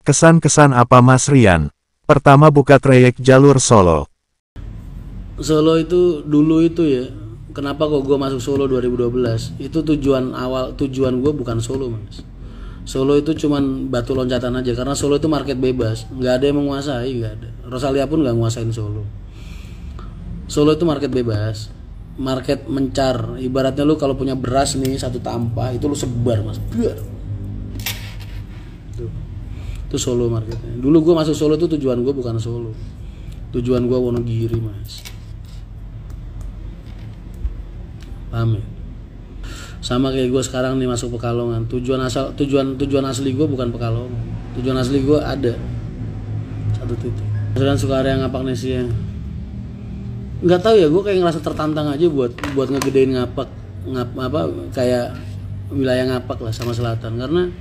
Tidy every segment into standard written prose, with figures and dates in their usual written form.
Kesan-kesan apa Mas Rian? Pertama buka trayek jalur Solo. Solo itu dulu itu ya, kenapa kok gue masuk Solo 2012? Itu tujuan gue bukan Solo, Mas. Solo itu cuman batu loncatan aja, karena Solo itu market bebas, nggak ada yang menguasai, nggak ada. Rosalia pun nggak nguasain Solo. Solo itu market bebas, market mencar. Ibaratnya lu kalau punya beras nih satu tampah itu lu sebar, Mas. Biar. Itu Solo marketnya. Dulu gue masuk Solo itu tujuan gue bukan Solo, tujuan gue Wonogiri, Mas. Paham ya? Sama kayak gue sekarang nih masuk Pekalongan. Tujuan asli gue bukan Pekalongan. Tujuan asli gue ada satu titik. Sudah suka ada yang ngapak Nesia. Nggak tahu ya, gue kayak ngerasa tertantang aja buat ngegedein ngapak kayak wilayah ngapak lah sama selatan, karena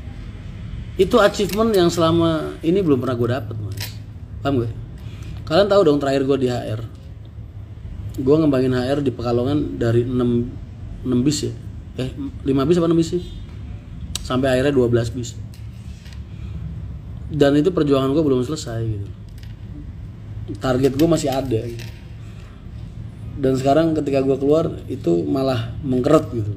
itu achievement yang selama ini belum pernah gue dapet, Mas. Paham gak? Kalian tahu dong terakhir gue di HR, gue ngembangin HR di Pekalongan dari 6 bis ya, 5 bis apa 6 bis sih, sampai akhirnya 12 bis. Dan itu perjuangan gue belum selesai gitu. Target gue masih ada gitu. Dan sekarang ketika gue keluar itu malah mengkeret gitu,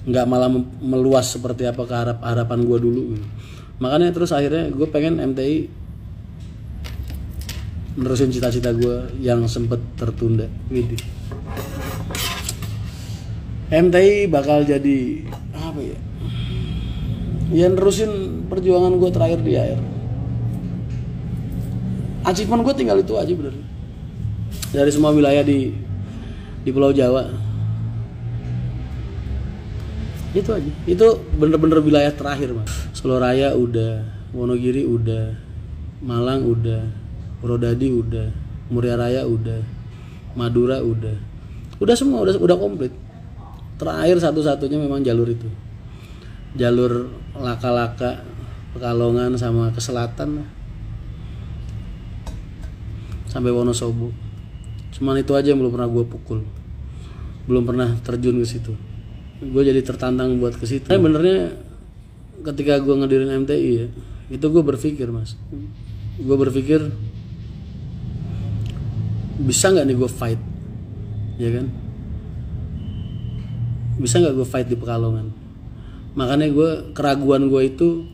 nggak malah meluas seperti apa harapan gue dulu gitu. Makanya terus akhirnya gue pengen MTI menerusin cita-cita gue yang sempet tertunda gitu. MTI bakal jadi apa ya? Ya nerusin perjuangan gue terakhir di akhir. Achievement gue tinggal itu aja bener. Dari semua wilayah di Pulau Jawa. Itu aja. Itu bener-bener wilayah terakhir, Mas. Solo Raya udah, Wonogiri udah, Malang udah, Purwodadi udah, Muria Raya udah, Madura udah. Udah semua udah komplit. Terakhir satu-satunya memang jalur itu. Jalur Laka-Laka, Pekalongan sama ke selatan lah. Sampai Wonosobo. Cuman itu aja yang belum pernah gue pukul. Belum pernah terjun ke situ. Gue jadi tertantang buat ke situ. Benernya ketika gue ngedirin MTI ya, itu gue berpikir, Mas. Gue berpikir bisa nggak nih gue fight, ya kan? Bisa nggak gue fight di Pekalongan? Makanya keraguan gue itu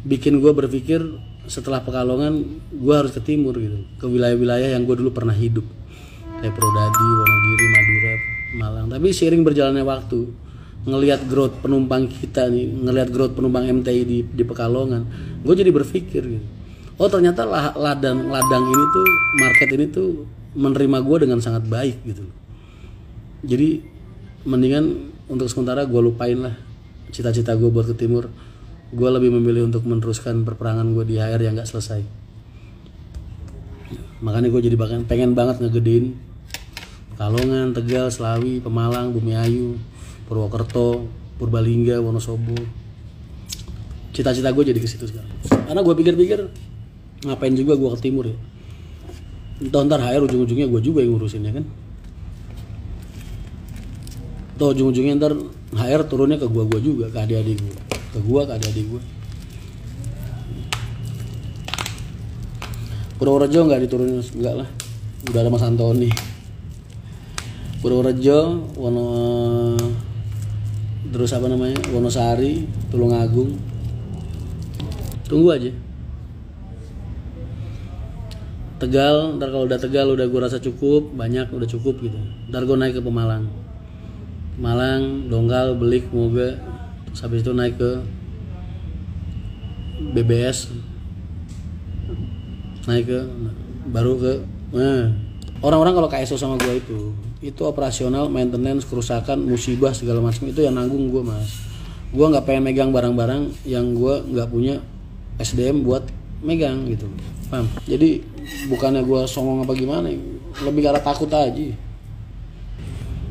bikin gue berpikir setelah Pekalongan gue harus ke timur gitu, ke wilayah-wilayah yang gue dulu pernah hidup, kayak Purwodadi, Wonogiri, Madura, Malang. Tapi seiring berjalannya waktu, ngelihat growth penumpang kita nih, ngelihat growth penumpang MTI di Pekalongan, gue jadi berpikir gitu, oh ternyata ladang ini tuh, market ini tuh menerima gue dengan sangat baik gitu. Jadi mendingan untuk sementara gue lupain lah cita-cita gue buat ke timur. Gue lebih memilih untuk meneruskan perperangan gue di HR yang gak selesai. Makanya gue jadi pengen banget ngegedein Pekalongan, Tegal, Slawi, Pemalang, Bumiayu, Purwokerto, Purbalingga, Wonosobo. Cita-cita gue jadi ke situ sekarang. Karena gue pikir-pikir ngapain juga gue ke timur ya. Ntar HR ujung-ujungnya gue juga yang ngurusin, ya kan. Ujung-ujungnya ntar HR turunnya ke gue juga, ke adik-adik gue. Ke adik-adik gue. Purworejo nggak diturunin, enggak lah. Udah ada Mas Antoni. Purworejo, terus apa namanya, Wonosari, Tulungagung. Tunggu aja. Tegal, ntar kalau udah Tegal udah gue rasa cukup, banyak udah cukup gitu. Ntar gue naik ke Pemalang, Dongkal, Belik, Moga. Terus habis itu naik ke BBS, naik ke baru ke orang-orang kalau KSO sama gue itu operasional, maintenance, kerusakan, musibah segala macam itu yang nanggung gue, Mas. Gue nggak pengen megang barang-barang yang gue nggak punya SDM buat megang gitu, paham? Jadi bukannya gue songong apa gimana, lebih karena takut aja.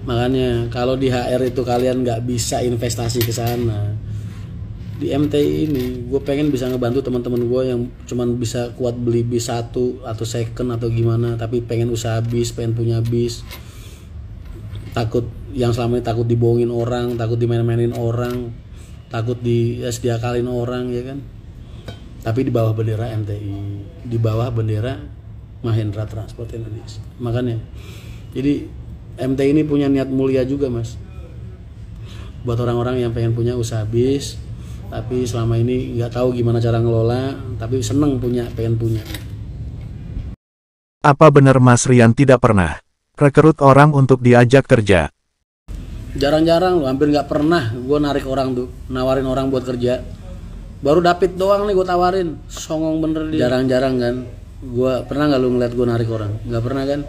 Makanya kalau di HR itu kalian nggak bisa investasi ke sana, di MTI ini gue pengen bisa ngebantu teman-teman gue yang cuman bisa kuat beli bis 1 atau second atau gimana, tapi pengen usaha bis, pengen punya bis, takut yang selama ini takut dibohongin orang, takut dimain-mainin orang, takut diakalin orang, ya kan. tapi di bawah bendera MTI, di bawah bendera Mahendra Transport Indonesia. Makanya jadi MTI ini punya niat mulia juga mas, buat orang-orang yang pengen punya usaha bis tapi selama ini nggak tahu gimana cara ngelola, tapi seneng pengen punya. Apa benar Mas Rian tidak pernah rekrut orang untuk diajak kerja? Jarang-jarang loh, hampir nggak pernah gue narik orang tuh, nawarin orang buat kerja. Baru David doang nih gue tawarin, songong bener dia. Jarang-jarang kan, gue pernah nggak lu ngeliat gue narik orang? Nggak pernah kan?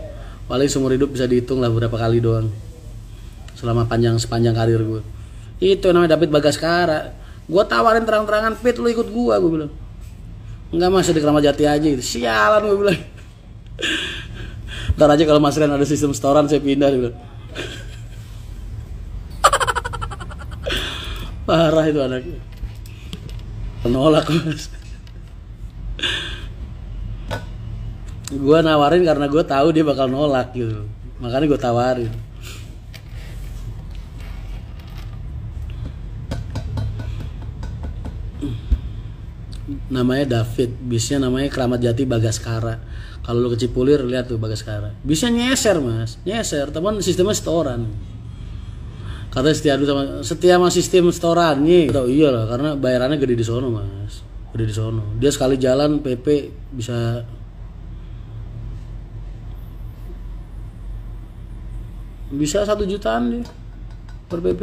Paling seumur hidup bisa dihitung lah berapa kali doang, selama sepanjang karir gue. Itu namanya David Bagaskara. Gue tawarin terang-terangan, Pit lu ikut gue bilang. Enggak mas, di Kramat Jati aja gitu. Sialan gue bilang. Ntar aja kalau Mas Rian ada sistem setoran saya pindah dia bilang. Parah itu anaknya. Nolak mas. Gue nawarin karena gue tahu dia bakal nolak gitu, makanya gue tawarin. Namanya David, bisnya namanya Kramat Jati Bagaskara. Kalau lu ke Cipulir lihat tuh Bagaskara. Bisnya nyeser mas, nyeser. Teman sistemnya setoran. Katanya setia sama sistem setorannya. Oh iya lah, karena bayarannya gede di sono mas, gede di sono. Dia sekali jalan PP bisa 1 jutaan dia per PP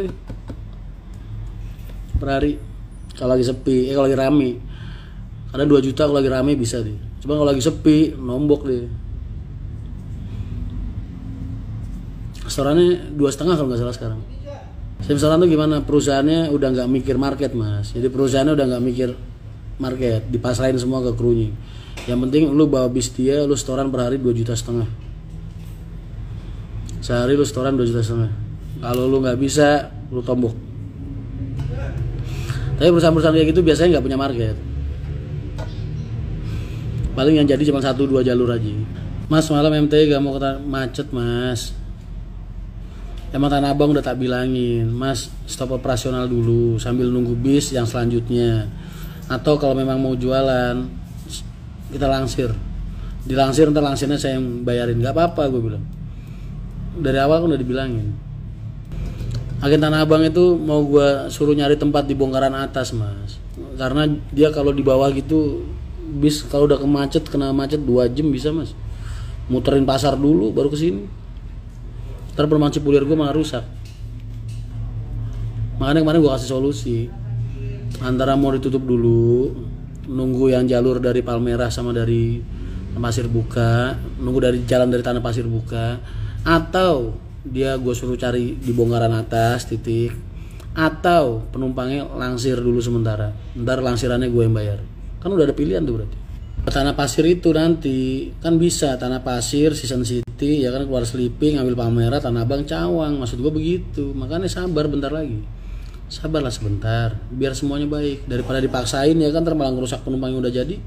per hari kalau lagi sepi, kalau lagi rame. Kadang 2 juta kalau lagi rame bisa dia. Cuma kalau lagi sepi nombok dia. Setorannya 2,5 kalau nggak salah sekarang. Sistem setoran tuh gimana? Perusahaannya udah nggak mikir market mas. Jadi perusahaannya udah nggak mikir market, dipasrahin semua ke krunya. Yang penting lu bawa bis dia, lu setoran per hari 2,5 juta. Sehari lu setoran 2,5 juta. Kalau lu nggak bisa, lu tombok. Tapi perusahaan-perusahaan kayak gitu biasanya nggak punya market. Paling yang jadi cuma 1-2 jalur aja. Mas malam MTI gak mau macet mas. Emang Tanah Abang udah tak bilangin, mas stop operasional dulu sambil nunggu bis yang selanjutnya. Atau kalau memang mau jualan, kita langsir. Dilangsir ntar langsirnya saya yang bayarin, gak apa-apa gue bilang. Dari awal kan udah dibilangin. Agen Tanah Abang itu mau gue suruh nyari tempat di bongkaran atas mas. Karena dia kalau di bawah gitu, bis kalau udah kena macet 2 jam bisa mas. Muterin pasar dulu baru kesini. Ntar perumahan Cipulir gue malah rusak. Makanya kemarin gue kasih solusi, antara mau ditutup dulu, nunggu yang jalur dari Palmerah sama dari Pasir Buka, nunggu dari jalan dari Tanah Pasir Buka, atau dia gue suruh cari di bongkaran atas titik, atau penumpangnya langsir dulu sementara, ntar langsirannya gue yang bayar. Kan udah ada pilihan tuh berarti. Tanah Pasir itu nanti kan bisa Tanah Pasir, Season City, ya kan keluar Sleeping, ambil Palmerah, Tanah Abang, Cawang. Maksud gue begitu. Makanya sabar bentar lagi. Sabarlah sebentar, biar semuanya baik. Daripada dipaksain ya kan, malah ngerusak penumpang yang udah jadi.